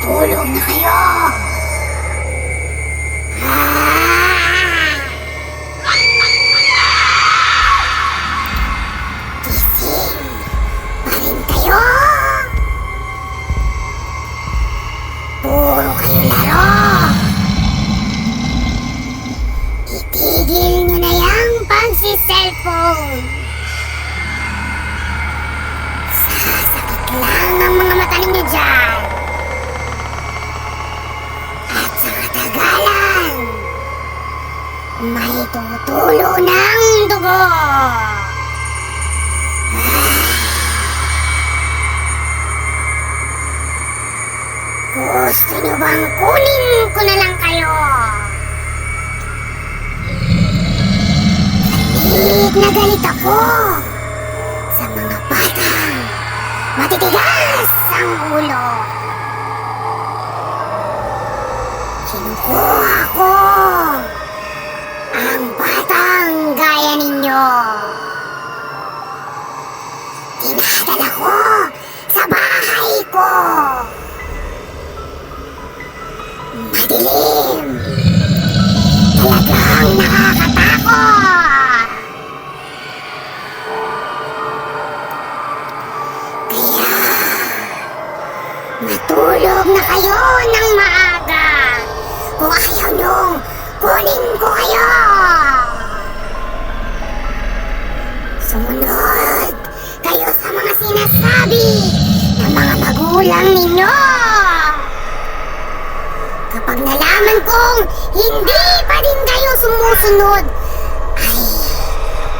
Matulog na kayo! Gising pa rin kayo! Puro kayo laro! Itigil nyo na yung pagsi-cellphone! Sasakit lang ang mga mata ninyo dyan! At sa katagalan, may tutulo ng dugo! Gusto nyo bang kunin ko na lang kayo? Galit na galit ako sa mga batang matitigas ang ulo. Kinukuha ko ang batang gaya ninyo. Dinadala ko sa bahay ko. Madilim. Talagang nakakatakot. Kaya, matulog na kayo ng maaga. Kung ayaw niyong kunin ko kayo. Sumunod kayo sa mga sinasabi ng mga magulang ninyo. Kapag nalaman kong hindi pa din kayo sumusunod, ay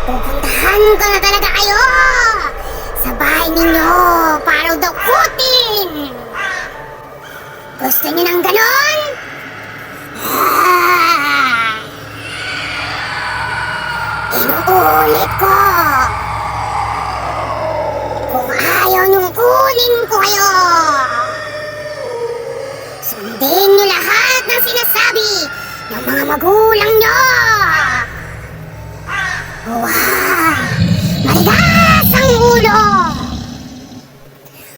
pupuntahan ko na talaga kayo sa bahay ninyo para dakutin. Gusto niyo ng ganon? Inuulit ko. Kung ayaw niyong kunin ko kayo, sundin niyo lahat ng sinasabi ng mga magulang niyo. Wow! Matigas ang ulo!